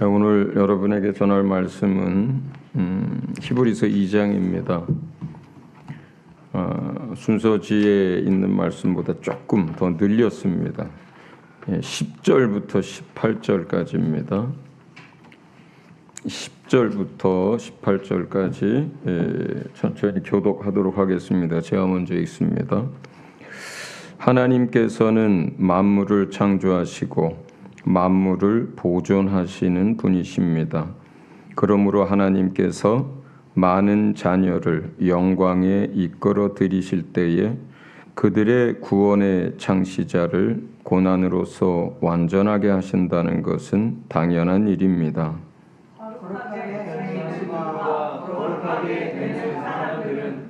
오늘 여러분에게 전할 말씀은 히브리서 2장입니다. 순서지에 있는 말씀보다 조금 더 늘렸습니다. 10절부터 18절까지입니다. 10절부터 18절까지 천천히 교독하도록 하겠습니다. 제가 먼저 읽습니다. 하나님께서는 만물을 창조하시고 만물을 보존하시는 분이십니다. 그러므로 하나님께서 많은 자녀를 영광에 이끌어 들이실 때에 그들의 구원의 창시자를 고난으로서 완전하게 하신다는 것은 당연한 일입니다.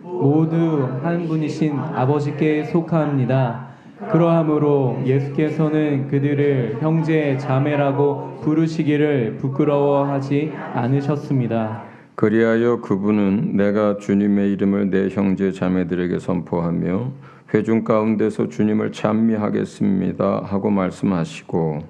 모두 한 분이신 아버지께 속합니다. 그러하므로 예수께서는 그들을 형제 자매라고 부르시기를 부끄러워하지 않으셨습니다. 그리하여 그분은 내가 주님의 이름을 내 형제 자매들에게 선포하며 회중 가운데서 주님을 찬미하겠습니다 하고 말씀하시고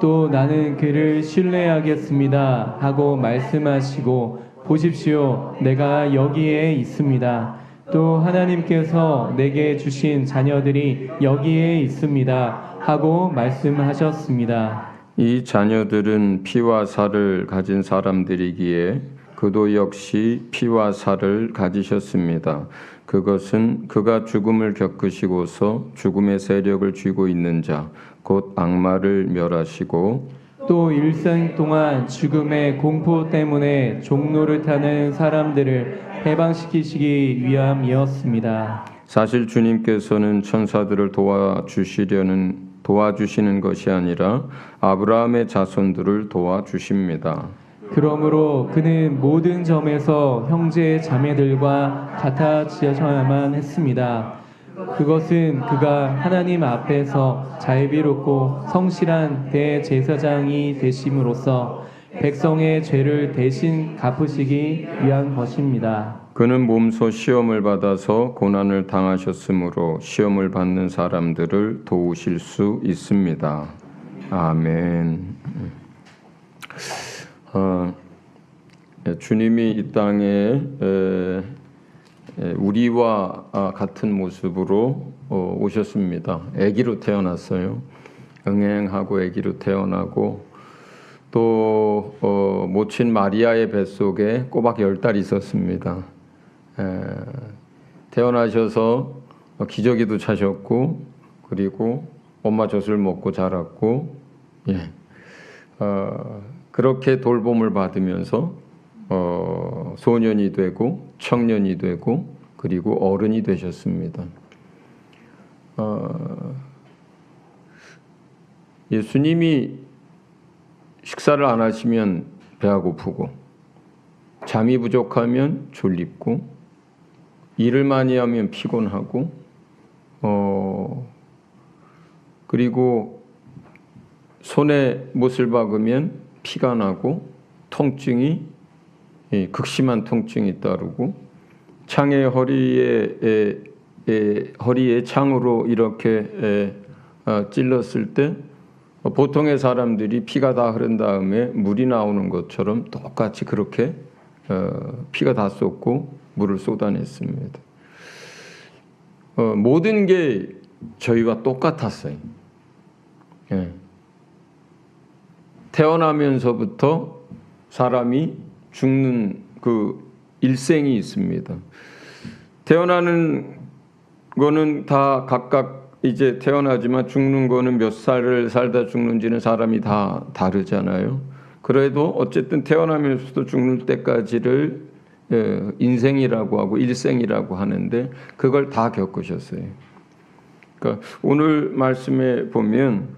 또 나는 그를 신뢰하겠습니다 하고 말씀하시고 보십시오, 내가 여기에 있습니다. 또 하나님께서 내게 주신 자녀들이 여기에 있습니다 하고 말씀하셨습니다. 이 자녀들은 피와 살을 가진 사람들이기에 그도 역시 피와 살을 가지셨습니다. 그것은 그가 죽음을 겪으시고서 죽음의 세력을 쥐고 있는 자, 곧 악마를 멸하시고 또 일생 동안 죽음의 공포 때문에 종로를 타는 사람들을 해방시키시기 위함이었습니다. 사실 주님께서는 천사들을 도와주시는 것이 아니라 아브라함의 자손들을 도와주십니다. 그러므로 그는 모든 점에서 형제 자매들과 같아지셔야만 했습니다. 그것은 그가 하나님 앞에서 자유롭고 성실한 대제사장이 되심으로써 백성의 죄를 대신 갚으시기 위한 것입니다. 그는 몸소 시험을 받아서 고난을 당하셨으므로 시험을 받는 사람들을 도우실 수 있습니다. 아멘. 주님이 이 땅에 우리와 같은 모습으로 오셨습니다. 아기로 태어났어요. 응행하고 아기로 태어나고 또 모친 마리아의 뱃속에 꼬박 10달 있었습니다. 태어나셔서 기저귀도 차셨고 그리고 엄마 젖을 먹고 자랐고 그렇게 돌봄을 받으면서 소년이 되고 청년이 되고 그리고 어른이 되셨습니다. 예수님이 식사를 안 하시면 배가 고프고 잠이 부족하면 졸립고 일을 많이 하면 피곤하고 그리고 손에 못을 박으면 피가 나고 통증이 극심한 통증이 따르고 창의 허리에 창으로 이렇게 찔렀을 때 보통의 사람들이 피가 다 흐른 다음에 물이 나오는 것처럼 똑같이 그렇게 피가 다 쏟고 물을 쏟아냈습니다. 모든 게 저희와 똑같았어요. 태어나면서부터 사람이 죽는 그 일생이 있습니다. 태어나는 거는 다 각각 이제 태어나지만 죽는 거는 몇 살을 살다 죽는지는 사람이 다 다르잖아요. 그래도 어쨌든 태어나면서도 죽는 때까지를 인생이라고 하고 일생이라고 하는데 그걸 다 겪으셨어요. 그러니까 오늘 말씀에 보면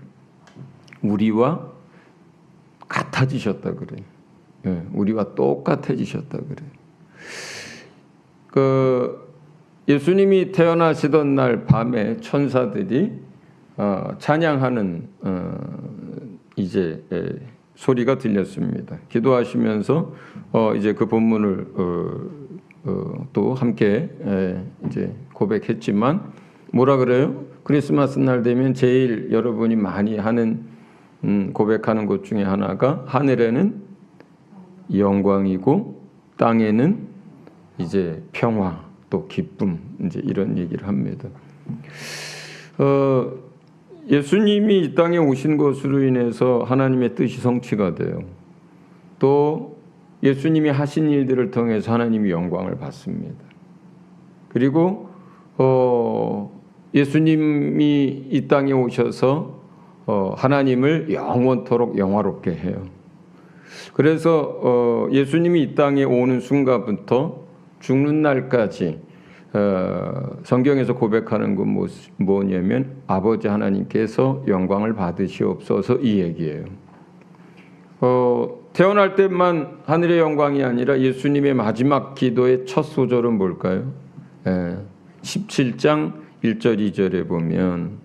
우리와 같아지셨다 그래요. 우리와 똑같아지셨다 그래요. 예수님이 태어나시던 날 밤에 천사들이 찬양하는 이제 소리가 들렸습니다. 기도하시면서 이제 그 본문을 또 함께 이제 고백했지만 뭐라 그래요? 크리스마스 날 되면 제일 여러분이 많이 하는 고백하는 것 중에 하나가 하늘에는 영광이고 땅에는 이제 평화 또 기쁨 이제 이런 얘기를 합니다. 예수님이 이 땅에 오신 것으로 인해서 하나님의 뜻이 성취가 돼요. 또 예수님이 하신 일들을 통해서 하나님이 영광을 받습니다. 그리고 예수님이 이 땅에 오셔서 하나님을 영원토록 영화롭게 해요. 그래서 예수님이 이 땅에 오는 순간부터 죽는 날까지 성경에서 고백하는 건 뭐냐면 아버지 하나님께서 영광을 받으시옵소서 이 얘기예요. 태어날 때만 하늘의 영광이 아니라 예수님의 마지막 기도의 첫 소절은 뭘까요? 17장 1절 2절에 보면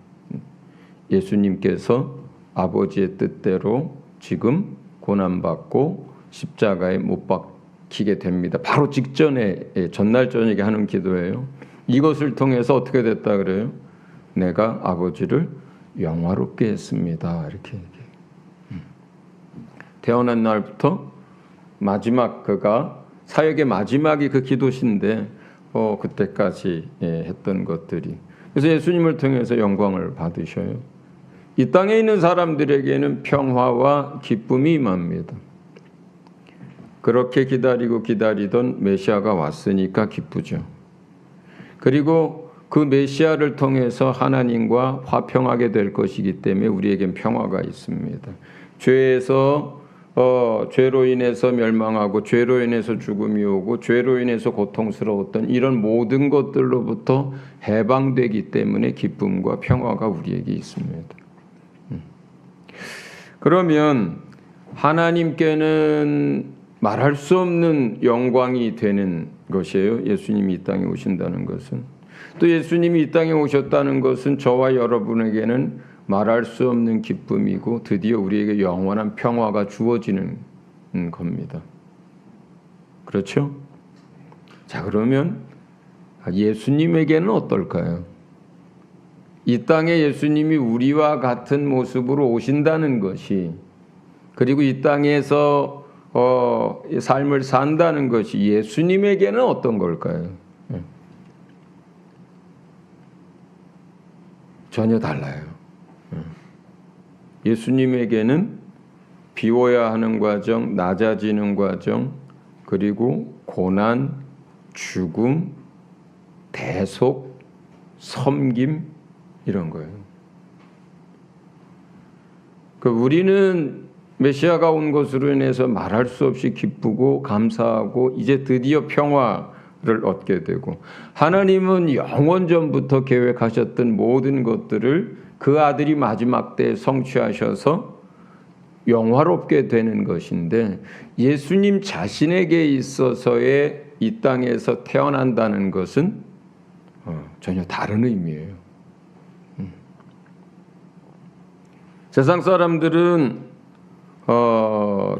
예수님께서 아버지의 뜻대로 지금 고난받고 십자가에 못 박히게 됩니다. 바로 직전에 전날 저녁에 하는 기도예요. 이것을 통해서 어떻게 됐다 그래요? 내가 아버지를 영화롭게 했습니다. 이렇게 얘기해요. 태어난 날부터 마지막 그가 사역의 마지막이 그 기도신데 그때까지 했던 것들이 그래서 예수님을 통해서 영광을 받으셔요. 이 땅에 있는 사람들에게는 평화와 기쁨이 임합니다. 그렇게 기다리고 기다리던 메시아가 왔으니까 기쁘죠. 그리고 그 메시아를 통해서 하나님과 화평하게 될 것이기 때문에 우리에겐 평화가 있습니다. 죄로 인해서 멸망하고 죄로 인해서 죽음이 오고 죄로 인해서 고통스러웠던 이런 모든 것들로부터 해방되기 때문에 기쁨과 평화가 우리에게 있습니다. 그러면 하나님께는 말할 수 없는 영광이 되는 것이에요. 예수님이 이 땅에 오신다는 것은. 또 예수님이 이 땅에 오셨다는 것은 저와 여러분에게는 말할 수 없는 기쁨이고 드디어 우리에게 영원한 평화가 주어지는 겁니다. 그렇죠? 자, 그러면 예수님에게는 어떨까요? 이 땅에 예수님이 우리와 같은 모습으로 오신다는 것이 그리고 이 땅에서 삶을 산다는 것이 예수님에게는 어떤 걸까요? 전혀 달라요. 예수님에게는 비워야 하는 과정, 낮아지는 과정, 그리고 고난, 죽음, 대속, 섬김 이런 거예요. 우리는 메시아가 온 것으로 인해서 말할 수 없이 기쁘고 감사하고 이제 드디어 평화를 얻게 되고 하나님은 영원 전부터 계획하셨던 모든 것들을 그 아들이 마지막 때에 성취하셔서 영화롭게 되는 것인데 예수님 자신에게 있어서의 이 땅에서 태어난다는 것은 전혀 다른 의미예요. 세상 사람들은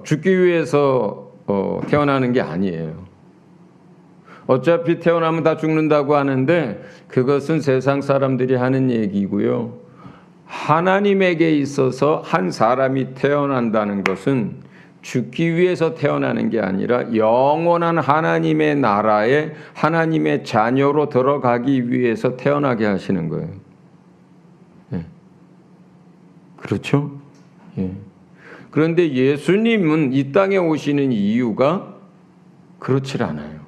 죽기 위해서 태어나는 게 아니에요. 어차피 태어나면 다 죽는다고 하는데 그것은 세상 사람들이 하는 얘기고요. 하나님에게 있어서 한 사람이 태어난다는 것은 죽기 위해서 태어나는 게 아니라 영원한 하나님의 나라에 하나님의 자녀로 들어가기 위해서 태어나게 하시는 거예요. 예. 그렇죠? 예. 그런데 예수님은 이 땅에 오시는 이유가 그렇지 않아요.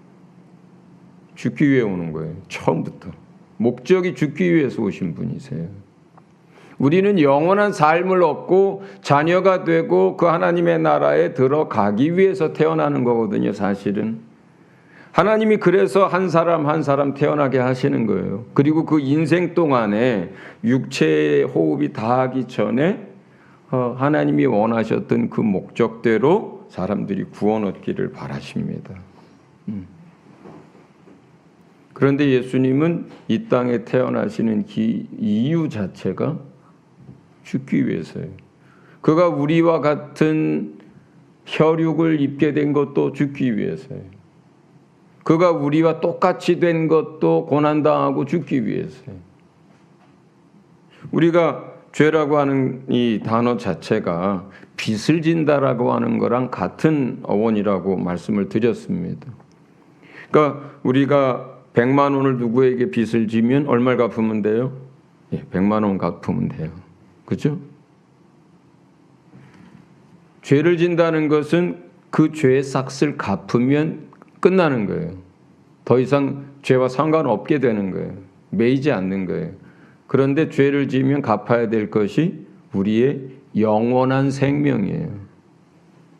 죽기 위해 오는 거예요. 처음부터. 목적이 죽기 위해서 오신 분이세요. 우리는 영원한 삶을 얻고 자녀가 되고 그 하나님의 나라에 들어가기 위해서 태어나는 거거든요, 사실은. 하나님이 그래서 한 사람 한 사람 태어나게 하시는 거예요. 그리고 그 인생 동안에 육체의 호흡이 다하기 전에 하나님이 원하셨던 그 목적대로 사람들이 구원 얻기를 바라십니다. 그런데 예수님은 이 땅에 태어나시는 이유 자체가 죽기 위해서예요. 그가 우리와 같은 혈육을 입게 된 것도 죽기 위해서예요. 그가 우리와 똑같이 된 것도 고난당하고 죽기 위해서예요. 우리가 죄라고 하는 이 단어 자체가 빚을 진다라고 하는 거랑 같은 어원이라고 말씀을 드렸습니다. 그러니까 우리가 100만 원을 누구에게 빚을 지면 얼마를 갚으면 돼요? 100만 원 갚으면 돼요. 그렇죠? 죄를 진다는 것은 그 죄의 삭을 갚으면 끝나는 거예요. 더 이상 죄와 상관없게 되는 거예요. 매이지 않는 거예요. 그런데 죄를 지으면 갚아야 될 것이 우리의 영원한 생명이에요.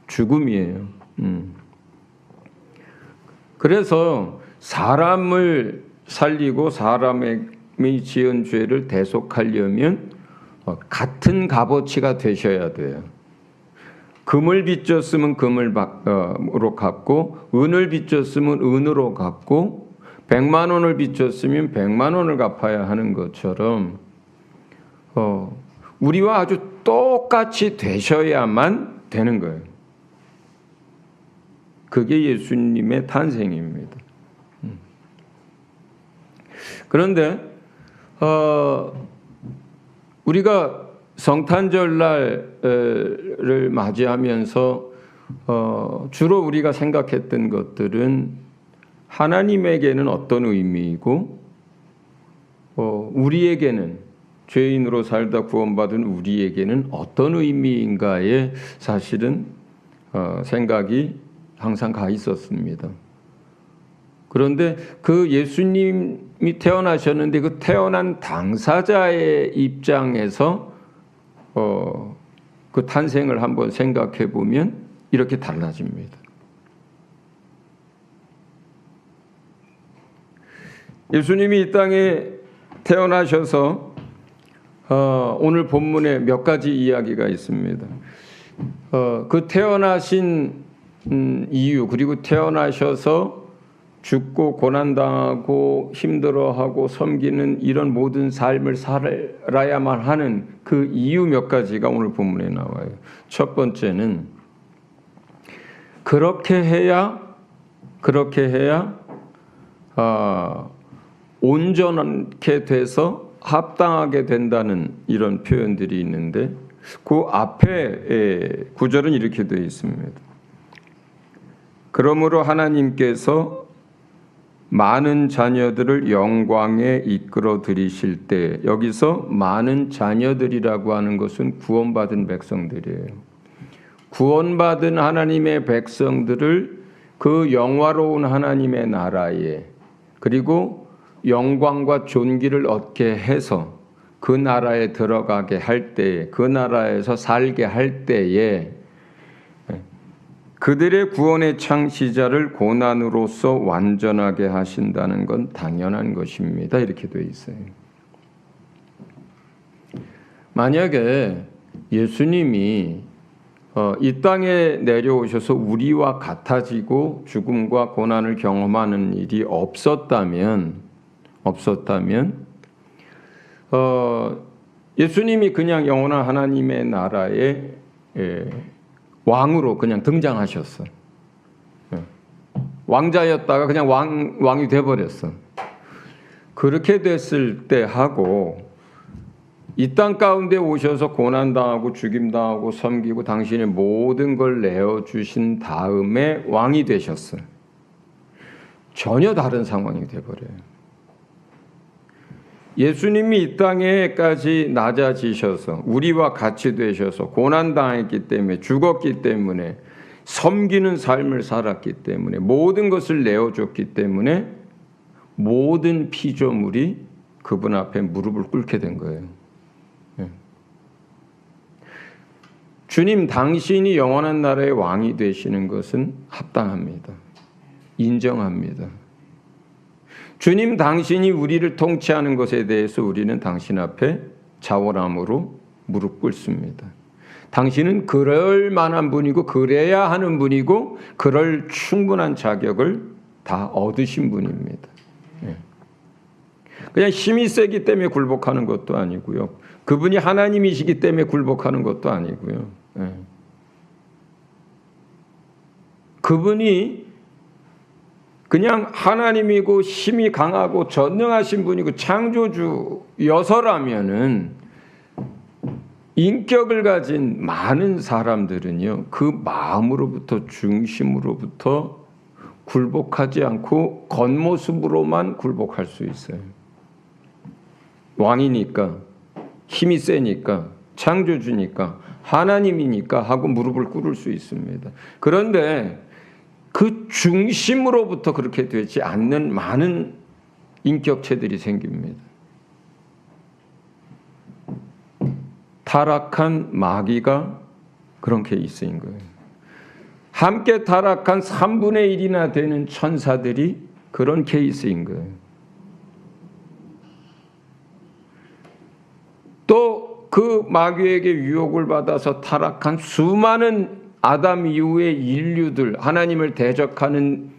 죽음이에요. 그래서 사람을 살리고 사람이 지은 죄를 대속하려면 같은 값어치가 되셔야 돼요. 금을 빚졌으면 금으로 갚고, 은을 빚졌으면 은으로 갚고, 100만 원을 빚졌으면 100만 원을 갚아야 하는 것처럼 우리와 아주 똑같이 되셔야만 되는 거예요. 그게 예수님의 탄생입니다. 그런데 우리가 성탄절날을 맞이하면서 주로 우리가 생각했던 것들은 하나님에게는 어떤 의미이고 우리에게는 죄인으로 살다 구원받은 우리에게는 어떤 의미인가에 사실은 생각이 항상 가 있었습니다. 그런데 그 예수님이 태어나셨는데 그 태어난 당사자의 입장에서 그 탄생을 한번 생각해 보면 이렇게 달라집니다. 예수님이 이 땅에 태어나셔서 오늘 본문에 몇 가지 이야기가 있습니다. 그 태어나신 이유, 그리고 태어나셔서 죽고 고난당하고 힘들어하고 섬기는 이런 모든 삶을 살아야만 하는 그 이유 몇 가지가 오늘 본문에 나와요. 첫 번째는 그렇게 해야 온전하게 돼서 합당하게 된다는 이런 표현들이 있는데 그 앞에 구절은 이렇게 되어 있습니다. 그러므로 하나님께서 많은 자녀들을 영광에 이끌어 들이실 때, 여기서 많은 자녀들이라고 하는 것은 구원받은 백성들이에요. 구원받은 하나님의 백성들을 그 영화로운 하나님의 나라에, 그리고 영광과 존귀를 얻게 해서 그 나라에 들어가게 할 때에, 그 나라에서 살게 할 때에 그들의 구원의 창시자를 고난으로서 완전하게 하신다는 건 당연한 것입니다. 이렇게 되어 있어요. 만약에 예수님이 이 땅에 내려오셔서 우리와 같아지고 죽음과 고난을 경험하는 일이 없었다면 예수님이 그냥 영원한 하나님의 나라에 왕으로 그냥 등장하셨어. 왕자였다가 그냥 왕이 돼버렸어. 그렇게 됐을 때 하고 이 땅 가운데 오셔서 고난당하고 죽임당하고 섬기고 당신의 모든 걸 내어주신 다음에 왕이 되셨어. 전혀 다른 상황이 돼버려요. 예수님이 이 땅에까지 낮아지셔서 우리와 같이 되셔서 고난당했기 때문에 죽었기 때문에 섬기는 삶을 살았기 때문에 모든 것을 내어줬기 때문에 모든 피조물이 그분 앞에 무릎을 꿇게 된 거예요. 주님 당신이 영원한 나라의 왕이 되시는 것은 합당합니다. 인정합니다. 주님 당신이 우리를 통치하는 것에 대해서 우리는 당신 앞에 자원함으로 무릎 꿇습니다. 당신은 그럴 만한 분이고 그래야 하는 분이고 그럴 충분한 자격을 다 얻으신 분입니다. 그냥 힘이 세기 때문에 굴복하는 것도 아니고요. 그분이 하나님이시기 때문에 굴복하는 것도 아니고요. 그분이 그냥 하나님이고 힘이 강하고 전능하신 분이고 창조주여서라면은 인격을 가진 많은 사람들은요, 그 마음으로부터, 중심으로부터 굴복하지 않고 겉모습으로만 굴복할 수 있어요. 왕이니까, 힘이 세니까, 창조주니까, 하나님이니까 하고 무릎을 꿇을 수 있습니다. 그런데 그 중심으로부터 그렇게 되지 않는 많은 인격체들이 생깁니다. 타락한 마귀가 그런 케이스인 거예요. 함께 타락한 3분의 1이나 되는 천사들이 그런 케이스인 거예요. 또 그 마귀에게 유혹을 받아서 타락한 수많은 아담 이후의 인류들, 하나님을 대적하는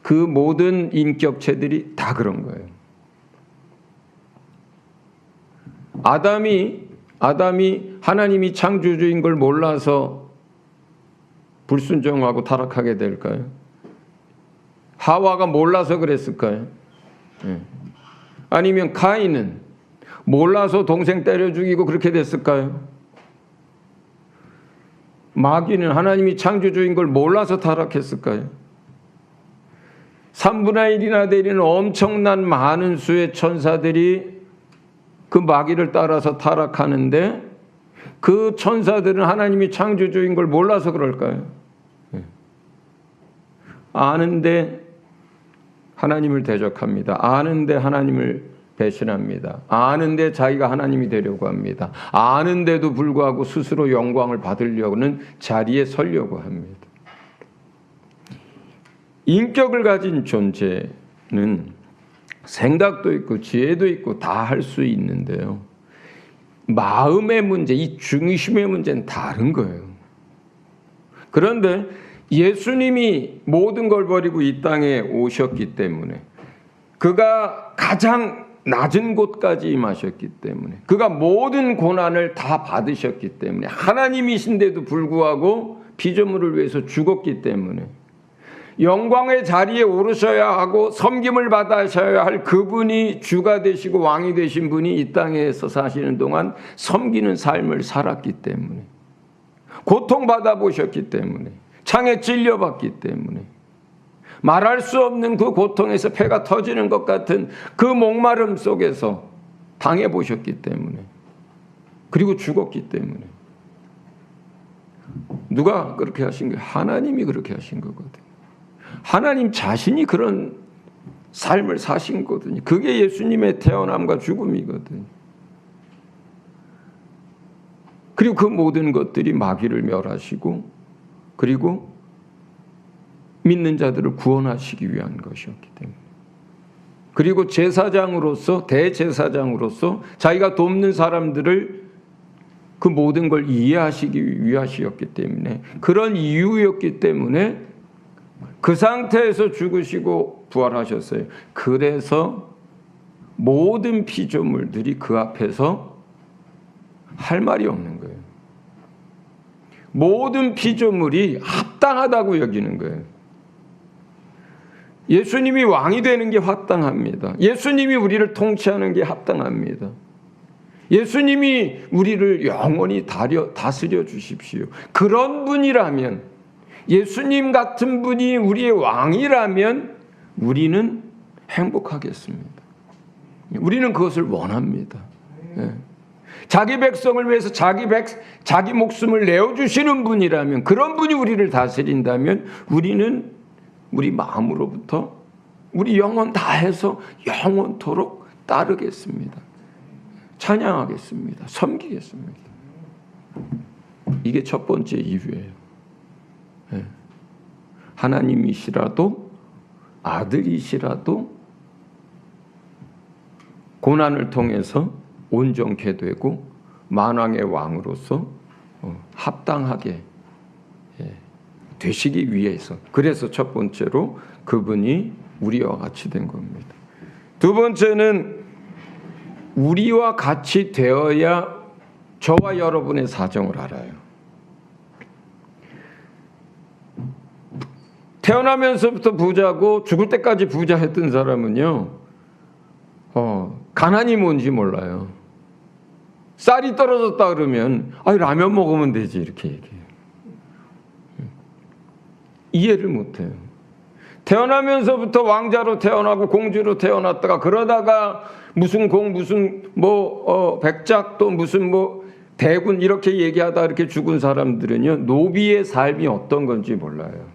그 모든 인격체들이 다 그런 거예요. 아담이 하나님이 창조주인 걸 몰라서 불순종하고 타락하게 될까요? 하와가 몰라서 그랬을까요? 아니면 가인은 몰라서 동생 때려 죽이고 그렇게 됐을까요? 마귀는 하나님이 창조주인 걸 몰라서 타락했을까요? 3분의 1이나 되는 엄청난 많은 수의 천사들이 그 마귀를 따라서 타락하는데 그 천사들은 하나님이 창조주인 걸 몰라서 그럴까요? 아는데 하나님을 대적합니다. 아는데 하나님을 배신합니다. 아는데 자기가 하나님이 되려고 합니다. 아는데도 불구하고 스스로 영광을 받으려고는 자리에 서려고 합니다. 인격을 가진 존재는 생각도 있고 지혜도 있고 다 할 수 있는데요. 마음의 문제, 이 중심의 문제는 다른 거예요. 그런데 예수님이 모든 걸 버리고 이 땅에 오셨기 때문에 그가 가장 낮은 곳까지 임하셨기 때문에 그가 모든 고난을 다 받으셨기 때문에 하나님이신데도 불구하고 피조물을 위해서 죽었기 때문에 영광의 자리에 오르셔야 하고 섬김을 받으셔야 할 그분이 주가 되시고 왕이 되신 분이 이 땅에서 사시는 동안 섬기는 삶을 살았기 때문에 고통받아 보셨기 때문에 창에 찔려봤기 때문에 말할 수 없는 그 고통에서 폐가 터지는 것 같은 그 목마름 속에서 당해보셨기 때문에 그리고 죽었기 때문에 누가 그렇게 하신 거예요? 하나님이 그렇게 하신 거거든요. 하나님 자신이 그런 삶을 사신 거거든요. 그게 예수님의 태어남과 죽음이거든요. 그리고 그 모든 것들이 마귀를 멸하시고 그리고 믿는 자들을 구원하시기 위한 것이었기 때문에 그리고 제사장으로서 대제사장으로서 자기가 돕는 사람들을 그 모든 걸 이해하시기 위하시였기 때문에 그런 이유였기 때문에 그 상태에서 죽으시고 부활하셨어요. 그래서 모든 피조물들이 그 앞에서 할 말이 없는 거예요. 모든 피조물이 합당하다고 여기는 거예요. 예수님이 왕이 되는 게 합당합니다. 예수님이 우리를 통치하는 게 합당합니다. 예수님이 우리를 영원히 다스려 주십시오. 그런 분이라면, 예수님 같은 분이 우리의 왕이라면 우리는 행복하겠습니다. 우리는 그것을 원합니다. 자기 백성을 위해서 자기 목숨을 내어주시는 분이라면, 그런 분이 우리를 다스린다면 우리는 우리 마음으로부터 우리 영혼 다해서 영원토록 따르겠습니다. 찬양하겠습니다. 섬기겠습니다. 이게 첫 번째 이유예요. 하나님이시라도 아들이시라도 고난을 통해서 온전케 되고 만왕의 왕으로서 합당하게 되시기 위해서, 그래서 첫 번째로 그분이 우리와 같이 된 겁니다. 두 번째는 우리와 같이 되어야 저와 여러분의 사정을 알아요. 태어나면서부터 부자고 죽을 때까지 부자했던 사람은요, 가난이 뭔지 몰라요. 쌀이 떨어졌다 그러면 라면 먹으면 되지 이렇게 얘기해요. 이해를 못해요. 태어나면서부터 왕자로 태어나고 공주로 태어났다가 그러다가 무슨 백작 또 무슨 대군 이렇게 얘기하다 이렇게 죽은 사람들은요, 노비의 삶이 어떤 건지 몰라요.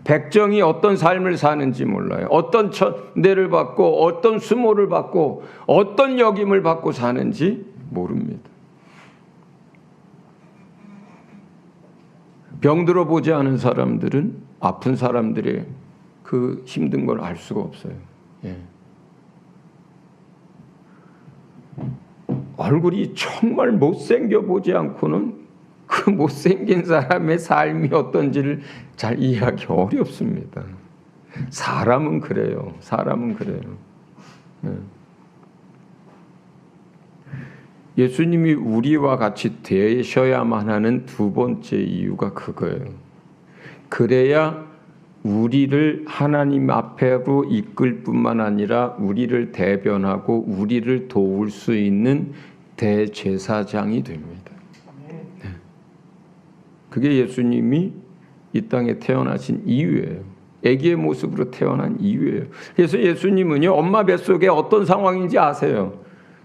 백정이 어떤 삶을 사는지 몰라요. 어떤 천대를 받고 어떤 수모를 받고 어떤 역임을 받고 사는지 모릅니다. 병들어 보지 않은 사람들은 아픈 사람들의 그 힘든 걸 알 수가 없어요. 예. 얼굴이 정말 못생겨 보지 않고는 그 못생긴 사람의 삶이 어떤지를 잘 이해하기 어렵습니다. 사람은 그래요. 사람은 그래요. 예. 예수님이 우리와 같이 되셔야만 하는 두 번째 이유가 그거예요. 그래야 우리를 하나님 앞으로 이끌 뿐만 아니라 우리를 대변하고 우리를 도울 수 있는 대제사장이 됩니다. 네. 그게 예수님이 이 땅에 태어나신 이유예요. 아기의 모습으로 태어난 이유예요. 그래서 예수님은요, 엄마 뱃속에 어떤 상황인지 아세요.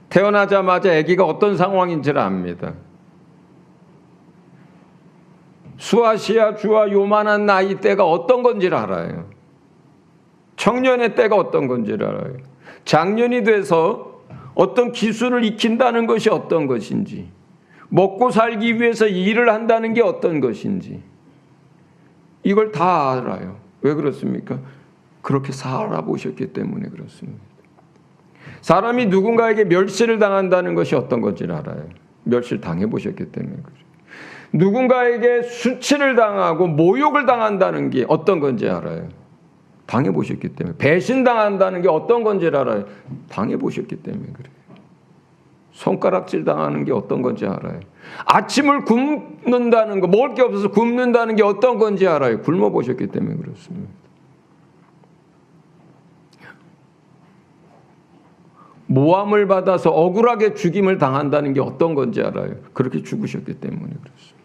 태어나자마자 아기가 어떤 상황인지를 압니다. 수아시아 주와 요만한 나이 때가 어떤 건지를 알아요. 청년의 때가 어떤 건지를 알아요. 장년이 돼서 어떤 기술을 익힌다는 것이 어떤 것인지, 먹고 살기 위해서 일을 한다는 게 어떤 것인지, 이걸 다 알아요. 왜 그렇습니까? 그렇게 살아보셨기 때문에 그렇습니다. 사람이 누군가에게 멸시를 당한다는 것이 어떤 건지를 알아요. 멸시를 당해보셨기 때문에 그래요. 누군가에게 수치를 당하고 모욕을 당한다는 게 어떤 건지 알아요. 당해보셨기 때문에. 배신당한다는 게 어떤 건지를 알아요. 당해보셨기 때문에 그래요. 손가락질 당하는 게 어떤 건지 알아요. 아침을 굶는다는 거, 먹을 게 없어서 굶는다는 게 어떤 건지 알아요. 굶어보셨기 때문에 그렇습니다. 모함을 받아서 억울하게 죽임을 당한다는 게 어떤 건지 알아요. 그렇게 죽으셨기 때문에 그렇습니다.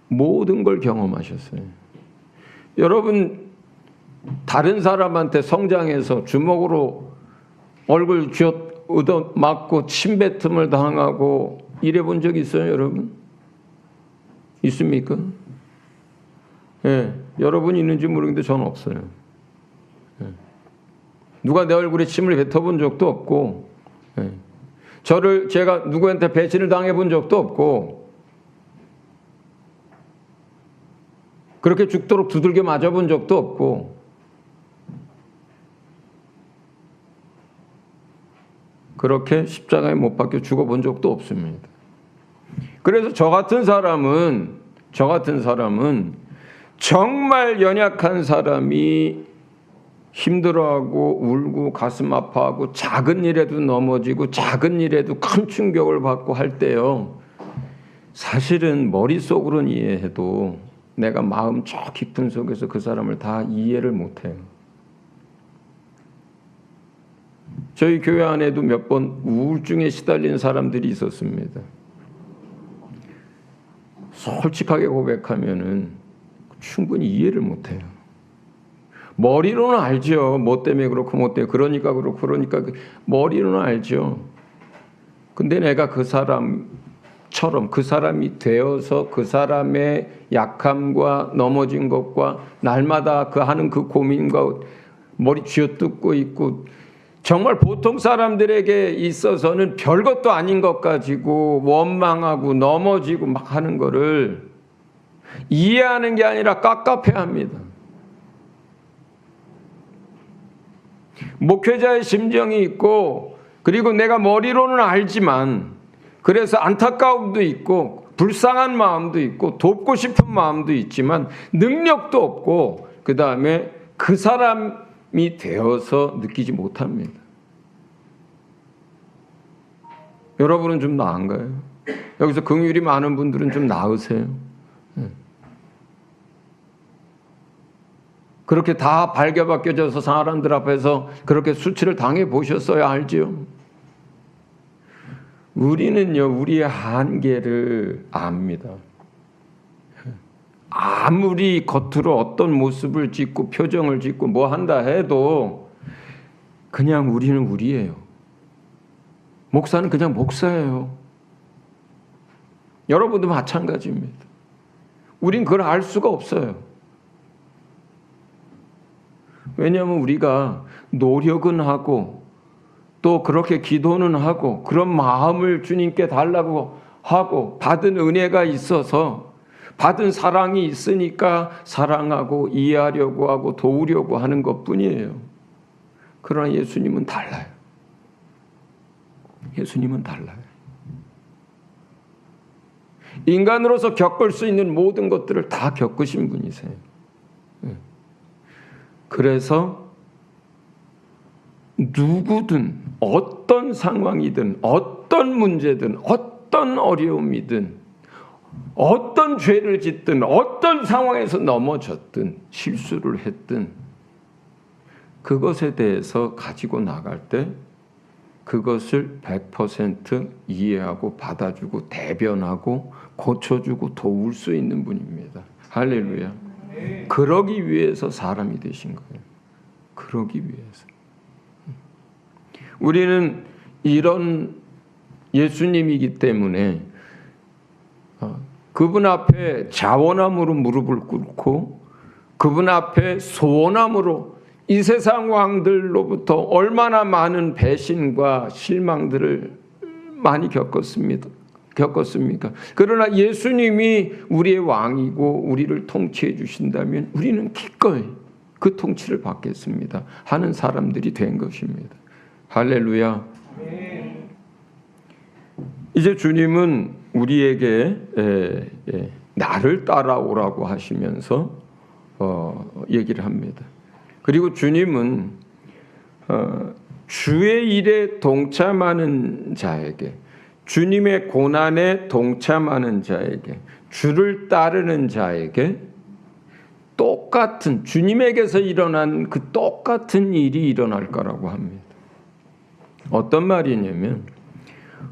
모든 걸 경험하셨어요. 여러분, 다른 사람한테 성장해서 주먹으로 얼굴 얻어 맞고 침뱉음을 당하고 이래 본 적 있어요, 여러분? 있습니까? 예, 여러분이 있는지 모르겠는데 저는 없어요. 예. 누가 내 얼굴에 침을 뱉어본 적도 없고, 예. 제가 누구한테 배신을 당해본 적도 없고, 그렇게 죽도록 두들겨 맞아본 적도 없고, 그렇게 십자가에 못 박혀 죽어본 적도 없습니다. 그래서 저 같은 사람은 정말 연약한 사람이 힘들어하고 울고 가슴 아파하고 작은 일에도 넘어지고 작은 일에도 큰 충격을 받고 할 때요, 사실은 머릿속으로는 이해해도 내가 마음 저 깊은 속에서 그 사람을 다 이해를 못해요. 저희 교회 안에도 몇 번 우울증에 시달린 사람들이 있었습니다. 솔직하게 고백하면은 충분히 이해를 못해요. 머리로는 알죠. 뭐 때문에 그렇고 뭐 때문에 그러니까 그렇고 그러니까 머리로는 알죠. 근데 내가 그 사람처럼 그 사람이 되어서 그 사람의 약함과 넘어진 것과 날마다 그 하는 그 고민과 머리 쥐어뜯고 있고, 정말 보통 사람들에게 있어서는 별것도 아닌 것 가지고 원망하고 넘어지고 막 하는 거를 이해하는 게 아니라 깝깝해합니다. 목회자의 심정이 있고, 그리고 내가 머리로는 알지만 그래서 안타까움도 있고 불쌍한 마음도 있고 돕고 싶은 마음도 있지만 능력도 없고, 그 다음에 그 사람이 되어서 느끼지 못합니다. 여러분은 좀 나은가요? 여기서 긍휼이 많은 분들은 좀 나으세요? 그렇게 다 발겨벗겨져서 사람들 앞에서 그렇게 수치를 당해 보셨어야 알지요. 우리는요, 우리의 한계를 압니다. 아무리 겉으로 어떤 모습을 짓고 표정을 짓고 뭐 한다 해도 그냥 우리는 우리예요. 목사는 그냥 목사예요. 여러분도 마찬가지입니다. 우린 그걸 알 수가 없어요. 왜냐하면 우리가 노력은 하고 또 그렇게 기도는 하고 그런 마음을 주님께 달라고 하고 받은 은혜가 있어서 받은 사랑이 있으니까 사랑하고 이해하려고 하고 도우려고 하는 것뿐이에요. 그러나 예수님은 달라요. 예수님은 달라요. 인간으로서 겪을 수 있는 모든 것들을 다 겪으신 분이세요. 그래서 누구든 어떤 상황이든 어떤 문제든 어떤 어려움이든 어떤 죄를 짓든 어떤 상황에서 넘어졌든 실수를 했든 그것에 대해서 가지고 나갈 때 그것을 100% 이해하고 받아주고 대변하고 고쳐주고 도울 수 있는 분입니다. 할렐루야. 그러기 위해서 사람이 되신 거예요. 그러기 위해서. 우리는 이런 예수님이기 때문에 그분 앞에 자원함으로 무릎을 꿇고 그분 앞에 소원함으로 이 세상 왕들로부터 얼마나 많은 배신과 실망들을 많이 겪었습니까? 그러나 예수님이 우리의 왕이고 우리를 통치해 주신다면 우리는 기꺼이 그 통치를 받겠습니다 하는 사람들이 된 것입니다. 할렐루야. 이제 주님은 우리에게 나를 따라오라고 하시면서 얘기를 합니다. 그리고 주님은 주의 일에 동참하는 자에게, 주님의 고난에 동참하는 자에게, 주를 따르는 자에게 똑같은, 주님에게서 일어난 그 똑같은 일이 일어날 거라고 합니다. 어떤 말이냐면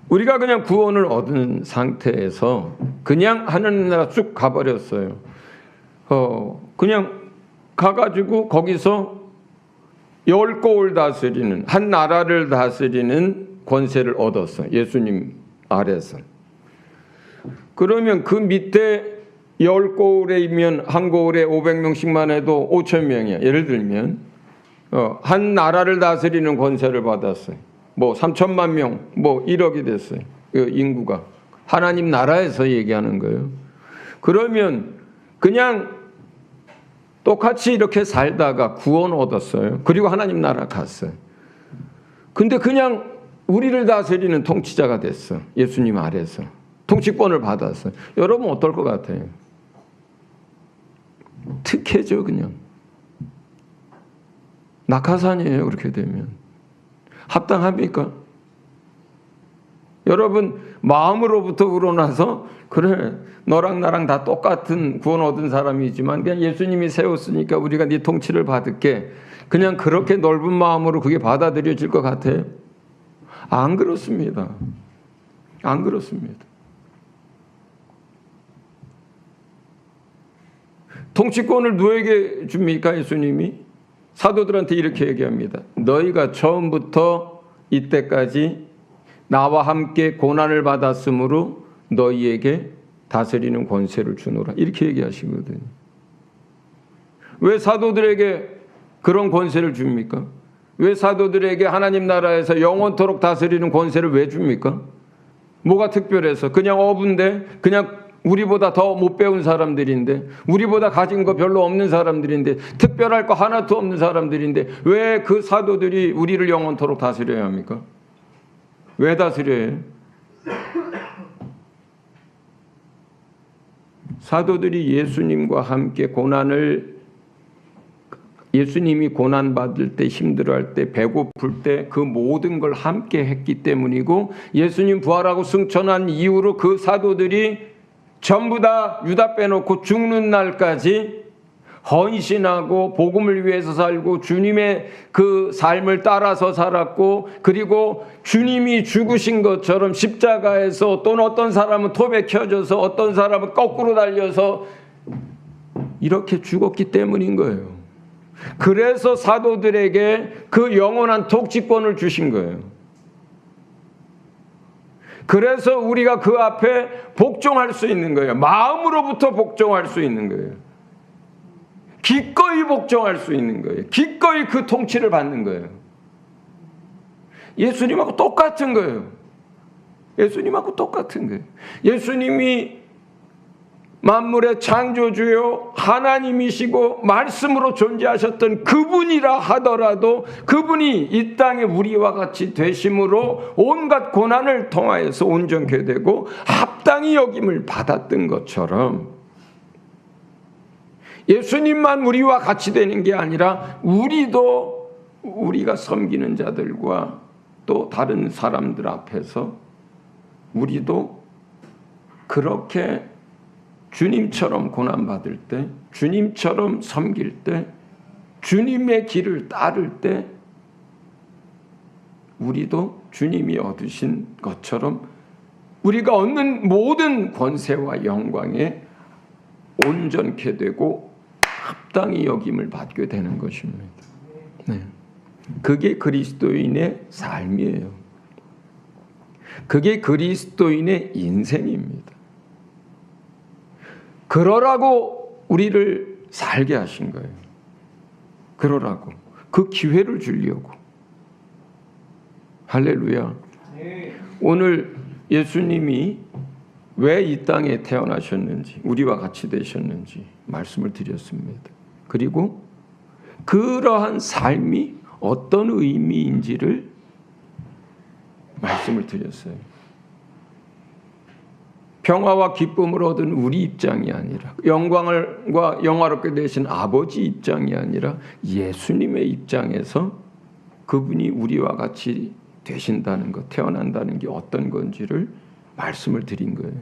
우리가 그냥 구원을 얻은 상태에서 그냥 하나님 나라 쭉 가버렸어요. 그냥 가가지고 거기서 10고을 다스리는, 한 나라를 다스리는 권세를 얻었어요. 예수님 아래서. 그러면 그 밑에 10고을이면 한 고을에 500명씩만 해도 5,000명이야. 예를 들면 한 나라를 다스리는 권세를 받았어요. 뭐 3천만 명, 뭐 1억이 됐어요. 그 인구가. 하나님 나라에서 얘기하는 거예요. 그러면 그냥 똑같이 이렇게 살다가 구원 얻었어요. 그리고 하나님 나라 갔어요. 근데 그냥 우리를 다스리는 통치자가 됐어. 예수님 아래서. 통치권을 받았어요. 여러분 어떨 것 같아요? 특혜죠, 그냥. 낙하산이에요, 그렇게 되면. 합당합니까? 여러분 마음으로부터 우러나서 그래 너랑 나랑 다 똑같은 구원 얻은 사람이지만 그냥 예수님이 세웠으니까 우리가 네 통치를 받을게, 그냥 그렇게 넓은 마음으로 그게 받아들여질 것 같아요? 안 그렇습니다. 안 그렇습니다. 통치권을 누구에게 줍니까? 예수님이 사도들한테 이렇게 얘기합니다. 너희가 처음부터 이때까지 나와 함께 고난을 받았으므로 너희에게 다스리는 권세를 주노라. 이렇게 얘기하시거든요. 왜 사도들에게 그런 권세를 줍니까? 왜 사도들에게 하나님 나라에서 영원토록 다스리는 권세를 왜 줍니까? 뭐가 특별해서? 그냥 어부인데, 그냥 우리보다 더 못 배운 사람들인데, 우리보다 가진 거 별로 없는 사람들인데, 특별할 거 하나도 없는 사람들인데 왜 그 사도들이 우리를 영원토록 다스려야 합니까? 왜 다스려야 해요? 사도들이 예수님과 함께 예수님이 고난받을 때, 힘들어할 때, 배고플 때 그 모든 걸 함께 했기 때문이고, 예수님 부활하고 승천한 이후로 그 사도들이 전부 다 유다 빼놓고 죽는 날까지 헌신하고 복음을 위해서 살고 주님의 그 삶을 따라서 살았고, 그리고 주님이 죽으신 것처럼 십자가에서, 또는 어떤 사람은 톱에 켜져서 어떤 사람은 거꾸로 달려서 이렇게 죽었기 때문인 거예요. 그래서 사도들에게 그 영원한 통치권을 주신 거예요. 그래서 우리가 그 앞에 복종할 수 있는 거예요. 마음으로부터 복종할 수 있는 거예요. 기꺼이 복종할 수 있는 거예요. 기꺼이 그 통치를 받는 거예요. 예수님하고 똑같은 거예요. 예수님하고 똑같은 거예요. 예수님이 만물의 창조주요 하나님이시고 말씀으로 존재하셨던 그분이라 하더라도 그분이 이 땅에 우리와 같이 되심으로 온갖 고난을 통하여서 온전케 되고 합당히 여김을 받았던 것처럼, 예수님만 우리와 같이 되는 게 아니라 우리도 우리가 섬기는 자들과 또 다른 사람들 앞에서 우리도 그렇게 주님처럼 고난받을 때, 주님처럼 섬길 때, 주님의 길을 따를 때 우리도 주님이 얻으신 것처럼 우리가 얻는 모든 권세와 영광에 온전케 되고 합당히 여김을 받게 되는 것입니다. 네. 그게 그리스도인의 삶이에요. 그게 그리스도인의 인생입니다. 그러라고 우리를 살게 하신 거예요. 그러라고. 그 기회를 주려고. 할렐루야. 오늘 예수님이 왜 이 땅에 태어나셨는지, 우리와 같이 되셨는지 말씀을 드렸습니다. 그리고 그러한 삶이 어떤 의미인지를 말씀을 드렸어요. 평화와 기쁨을 얻은 우리 입장이 아니라, 영광과 영화롭게 되신 아버지 입장이 아니라 예수님의 입장에서 그분이 우리와 같이 되신다는 것, 태어난다는 게 어떤 건지를 말씀을 드린 거예요.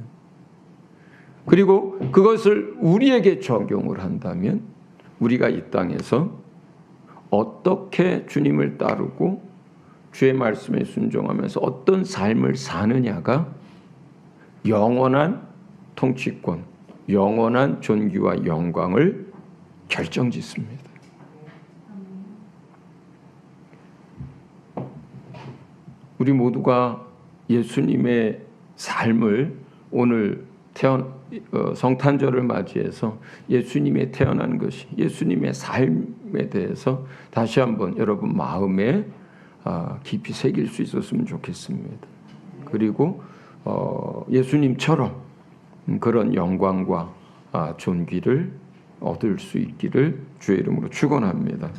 그리고 그것을 우리에게 적용을 한다면 우리가 이 땅에서 어떻게 주님을 따르고 주의 말씀에 순종하면서 어떤 삶을 사느냐가 영원한 통치권, 영원한 존귀와 영광을 결정짓습니다. 우리 모두가 예수님의 삶을 오늘 성탄절을 맞이해서 예수님의 태어난 것이, 예수님의 삶에 대해서 다시 한번 여러분 마음에 깊이 새길 수 있었으면 좋겠습니다. 그리고 예수님처럼 그런 영광과 존귀를 얻을 수 있기를 주의 이름으로 축원합니다.